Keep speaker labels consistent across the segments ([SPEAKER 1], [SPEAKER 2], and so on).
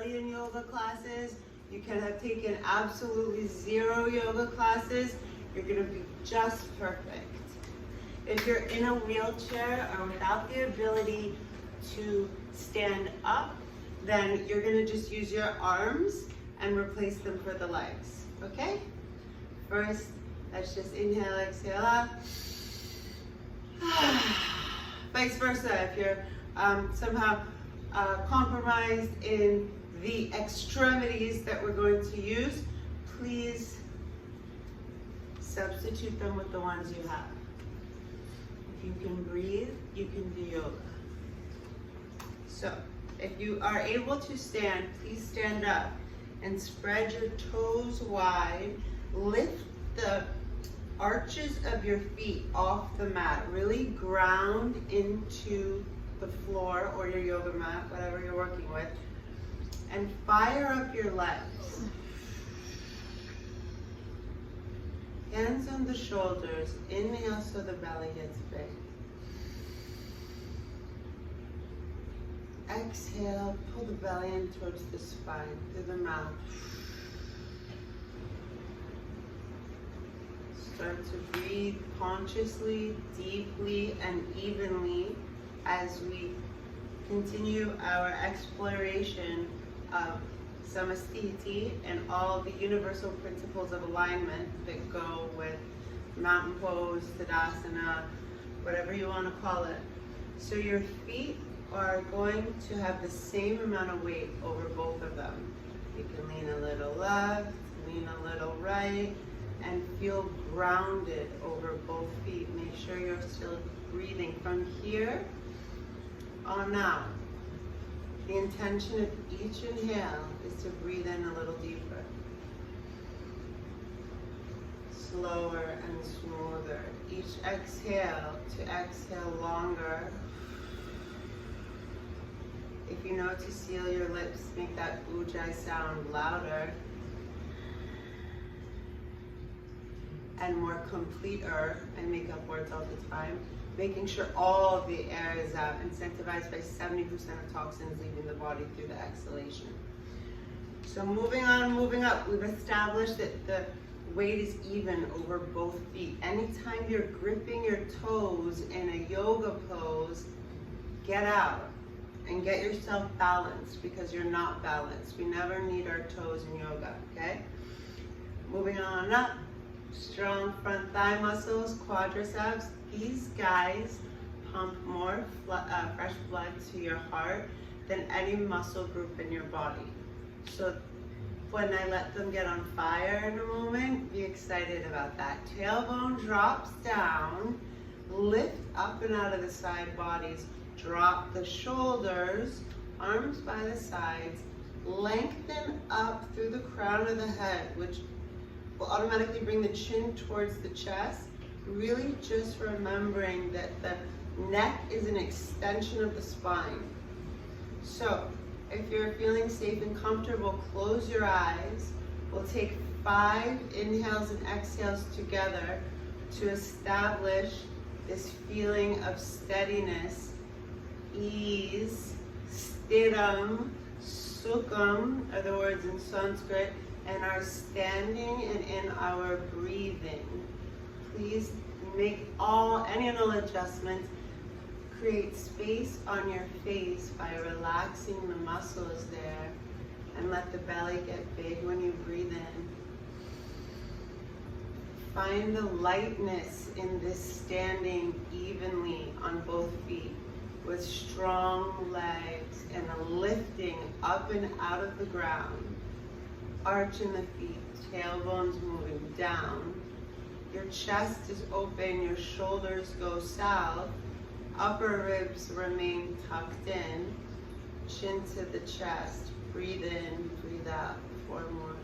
[SPEAKER 1] million yoga classes. You can have taken absolutely 0 yoga classes. You're gonna be just perfect. If you're in a wheelchair or without the ability to stand up, then you're gonna just use your arms and replace them for the legs, okay? First, let's just inhale, exhale up. Vice versa, if you're somehow compromised in the extremities that we're going to use, please substitute them with the ones you have. If you can breathe, you can do yoga. So, if you are able to stand, please stand up and spread your toes wide. Lift the arches of your feet off the mat. Really ground into the floor or your yoga mat, whatever you're working with, and fire up your legs. Hands on the shoulders. Inhale so the belly gets big. Exhale, pull the belly in towards the spine, through the mouth. Start to breathe consciously, deeply, and evenly as we continue our exploration of samastiti and all the universal principles of alignment that go with mountain pose, tadasana, whatever you want to call it. So your feet are going to have the same amount of weight over both of them. You can lean a little left, lean a little right, and feel grounded over both feet. Make sure you're still breathing from here on out. The intention of each inhale is to breathe in a little deeper. Slower and smoother. Each exhale to exhale longer. If you know to seal your lips, make that ujjayi sound louder and more completer. I make up words all the time. Making sure all of the air is out, incentivized by 70% of toxins leaving the body through the exhalation. So moving on, moving up, we've established that the weight is even over both feet. Anytime you're gripping your toes in a yoga pose, get out and get yourself balanced, because you're not balanced. We never need our toes in yoga, okay? Moving on up, strong front thigh muscles, quadriceps. These guys pump more fresh blood to your heart than any muscle group in your body. So when I let them get on fire in a moment, be excited about that. Tailbone drops down, lift up and out of the side bodies, drop the shoulders, arms by the sides, lengthen up through the crown of the head, which will automatically bring the chin towards the chest. Really just remembering that the neck is an extension of the spine. So if you're feeling safe and comfortable, close your eyes. We'll take 5 inhales and exhales together to establish this feeling of steadiness, ease. Sthiram, sukham are the words in Sanskrit, and our standing and in our breathing. Please make any and all adjustments. Create space on your face by relaxing the muscles there, and let the belly get big when you breathe in. Find the lightness in this standing evenly on both feet, with strong legs and a lifting up and out of the ground. Arch in the feet, tailbones moving down. Your chest is open, your shoulders go south, upper ribs remain tucked in, chin to the chest. Breathe in, breathe out. 4 more.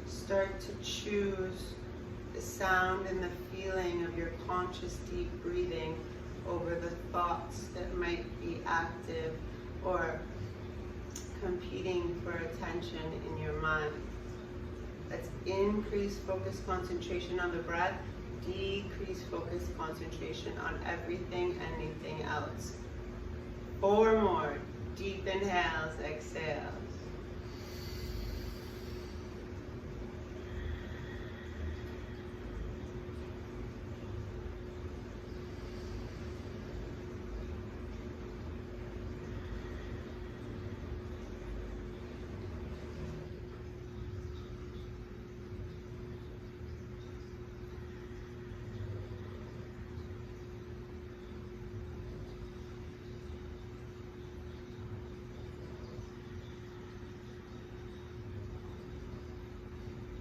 [SPEAKER 1] Start to choose the sound and the feeling of your conscious deep breathing over the thoughts that might be active or competing for attention in your mind. Let's increase focus, concentration on the breath decrease focus, concentration on everything, anything else. 4 more. Deep inhales, exhales.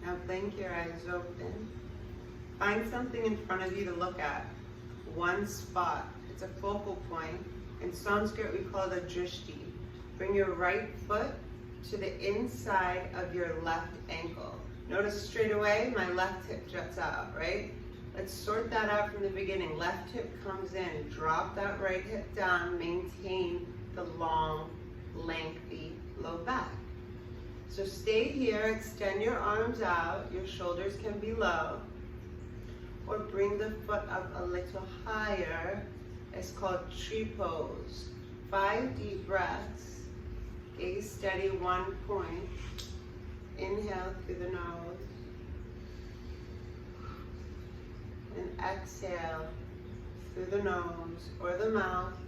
[SPEAKER 1] Now blink your eyes open. Find something in front of you to look at. One spot. It's a focal point. In Sanskrit, we call it a drishti. Bring your right foot to the inside of your left ankle. Notice straight away, my left hip juts out, right? Let's sort that out from the beginning. Left hip comes in. Drop that right hip down. Maintain the long, lengthy low back. So stay here, extend your arms out, your shoulders can be low, or bring the foot up a little higher. It's called tree pose. 5 deep breaths, gaze steady, 1 point. Inhale through the nose, and exhale through the nose or the mouth.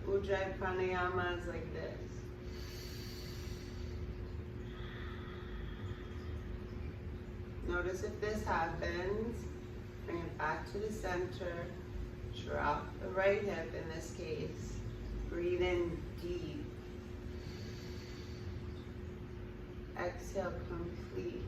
[SPEAKER 1] Ujjayi pranayama is like this. Notice if this happens, bring it back to the center, drop the right hip in this case, breathe in deep, exhale complete.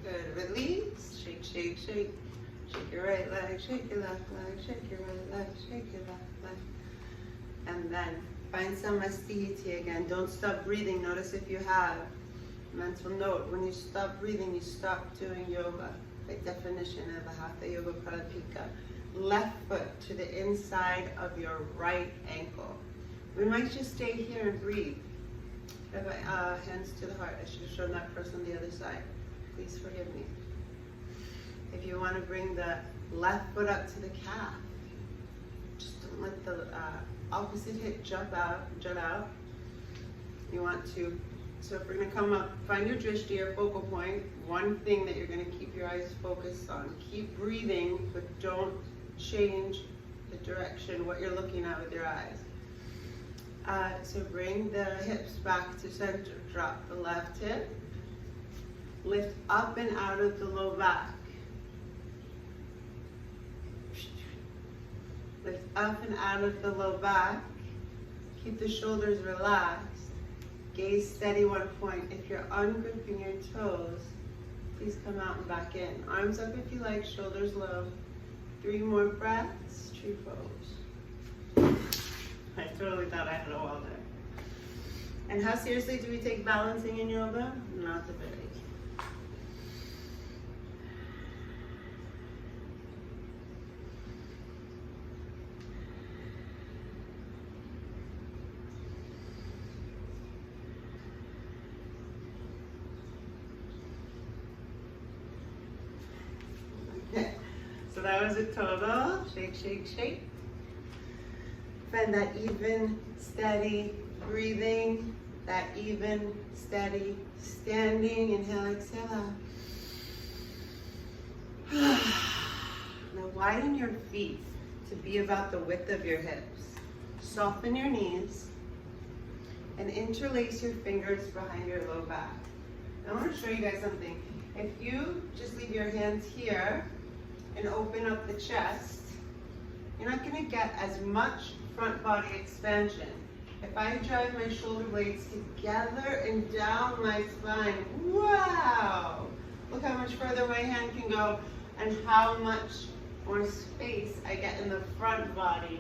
[SPEAKER 1] Good, release, shake, shake, shake. Shake your right leg, shake your left leg, shake your right leg, shake your left leg. And then find some mastihiti again. Don't stop breathing. Notice if you have mental note. When you stop breathing, you stop doing yoga. By definition of the Hatha Yoga Pradipika. Left foot to the inside of your right ankle. We might just stay here and breathe. Hands to the heart. I should have shown that person the other side. Please forgive me. If you want to bring the left foot up to the calf, just don't let the opposite hip jut out. You want to, so if we're going to come up, find your drishti or focal point, one thing that you're going to keep your eyes focused on. Keep breathing, but don't change the direction, what you're looking at with your eyes. So bring the hips back to center. Drop the left hip. Lift up and out of the low back. Lift up and out of the low back. Keep the shoulders relaxed. Gaze steady, 1 point. If you're ungripping your toes, please come out and back in. Arms up if you like, shoulders low. 3 more breaths, tree pose. I totally thought I had a wall there. And how seriously do we take balancing in yoga? Not the very. So that was a total. Shake, shake, shake. Find that even, steady breathing, that even, steady standing. Inhale, exhale. Now widen your feet to be about the width of your hips. Soften your knees and interlace your fingers behind your low back. I want to show you guys something. If you just leave your hands here and open up the chest, you're not going to get as much front body expansion. If I drive my shoulder blades together and down my spine, wow! Look how much further my hand can go and how much more space I get in the front body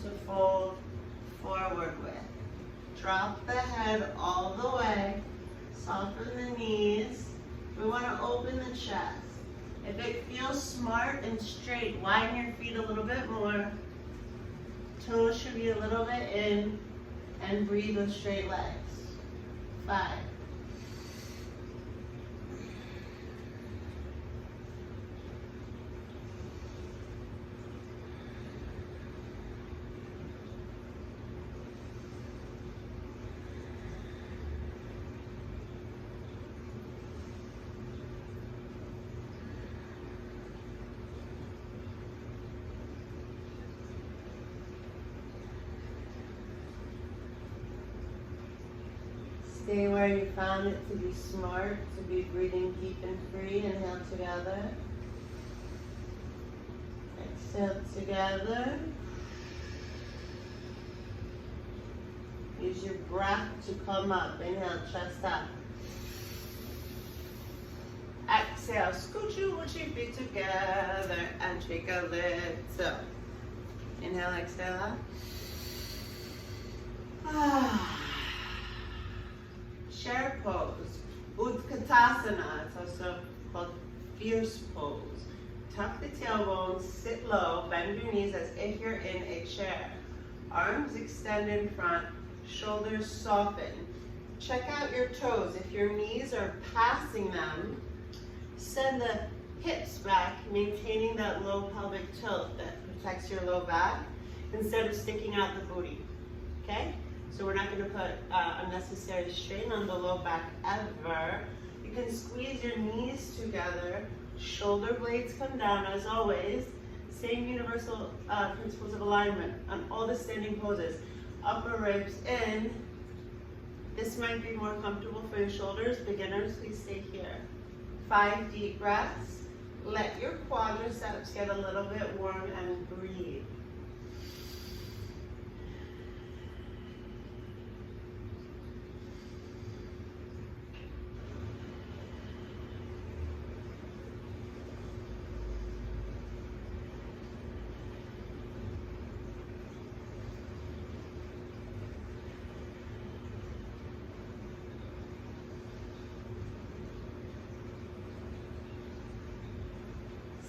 [SPEAKER 1] to fold forward with. Drop the head all the way, soften the knees. We want to open the chest. If it feels smart and straight, widen your feet a little bit more. Toes should be a little bit in, and breathe with straight legs. 5. Stay where you found it to be smart, to be breathing deep and free. Inhale together. Exhale together. Use your breath to come up. Inhale, chest up. Exhale, scooch your feet together and take a little. Inhale, exhale. Chair pose, Utkatasana, it's also called fierce pose. Tuck the tailbone, sit low, bend your knees as if you're in a chair. Arms extend in front, shoulders soften. Check out your toes. If your knees are passing them, send the hips back, maintaining that low pelvic tilt that protects your low back instead of sticking out the booty, okay? So we're not going to put unnecessary strain on the low back ever. You can squeeze your knees together, shoulder blades come down as always. Same universal principles of alignment on all the standing poses. Upper ribs in. This might be more comfortable for your shoulders. Beginners, please stay here. 5 deep breaths. Let your quadriceps get a little bit warm and breathe.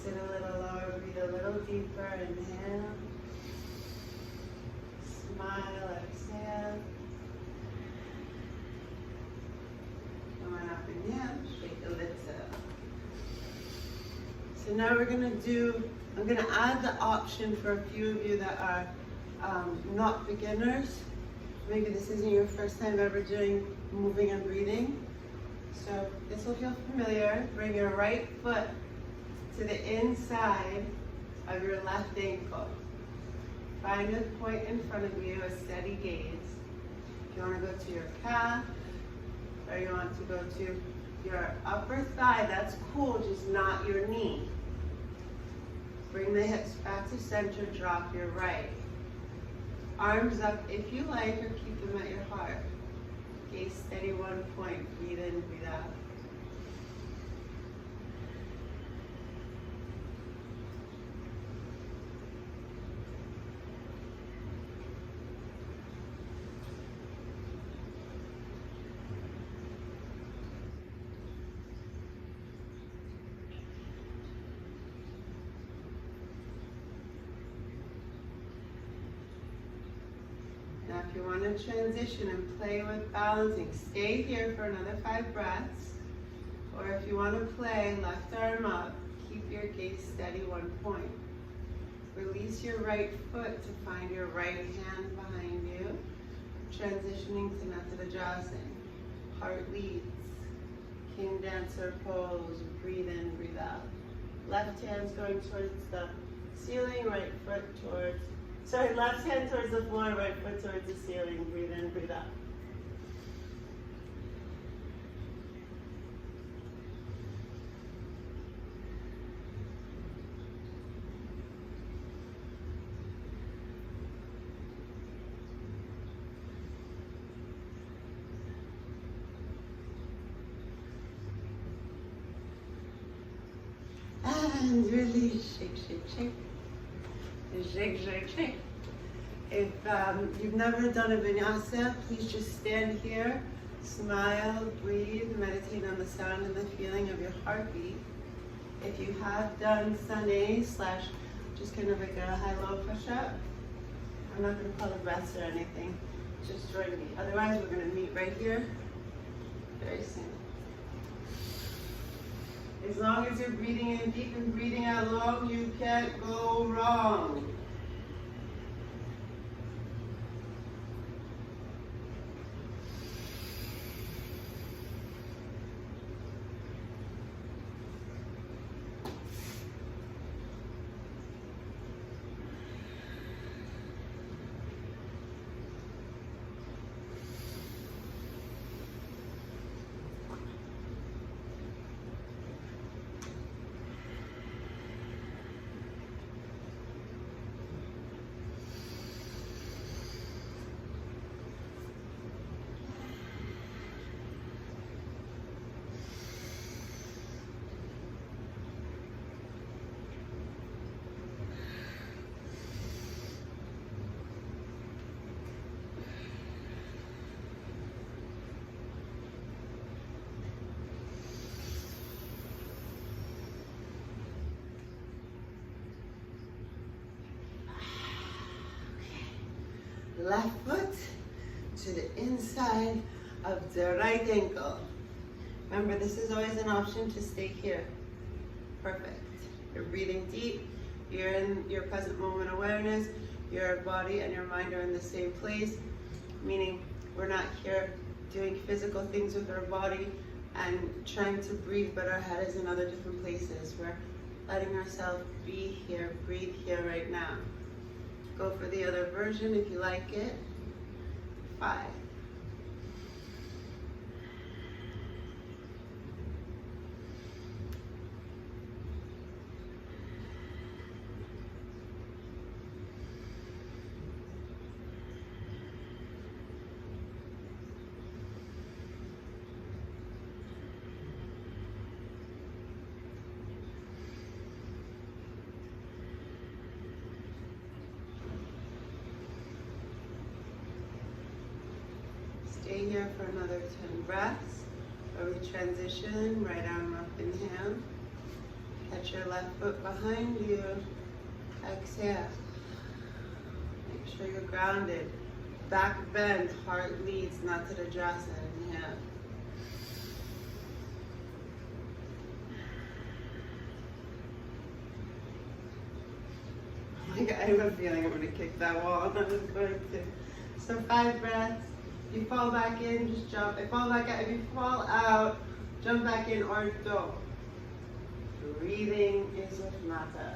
[SPEAKER 1] Sit a little lower, breathe a little deeper, inhale. Smile, exhale. Come on up, inhale, shake a little. So now we're gonna I'm gonna add the option for a few of you that are not beginners. Maybe this isn't your first time ever doing moving and breathing. So this will feel familiar. Bring your right foot to the inside of your left ankle. Find a point in front of you, a steady gaze. If you want to go to your calf, or you want to go to your upper thigh, that's cool, just not your knee. Bring the hips back to center, drop your right. Arms up if you like, or keep them at your heart. Gaze steady, one point, breathe in, breathe out. Now if you want to transition and play with balancing, stay here for another 5 breaths. Or if you want to play, left arm up, keep your gaze steady, one point. Release your right foot to find your right hand behind you. Transitioning to Natadajasana. Heart leads. King Dancer pose, breathe in, breathe out. Left hand's going towards the ceiling, right foot towards left hand towards the floor, right foot towards the ceiling. Breathe in, breathe out. And release. Shake, shake, shake. Shake, shake, shake. If you've never done a vinyasa, please just stand here, smile, breathe, meditate on the sound and the feeling of your heartbeat. If you have done Sunday / just kind of like a high-low push-up, I'm not going to call the breaths or anything, just join me. Otherwise, we're going to meet right here very soon. As long as you're breathing in deep and breathing out long, you can't go wrong. Left foot to the inside of the right ankle. Remember, this is always an option to stay here. Perfect. You're breathing deep. You're in your present moment awareness. Your body and your mind are in the same place, meaning we're not here doing physical things with our body and trying to breathe, but our head is in other different places. We're letting ourselves be here, breathe here right now. Go for the other version if you like it. 5. Stay here for another 10 breaths, where we transition, right arm up, inhale. Catch your left foot behind you. Exhale. Make sure you're grounded. Back bend, heart leads, not to the Tadasana. Inhale. Oh my God, I have a feeling I'm going to kick that wall. I'm just going to. So 5 breaths. If you fall back in, just jump. If you fall out, jump back in or don't. Breathing is with mata.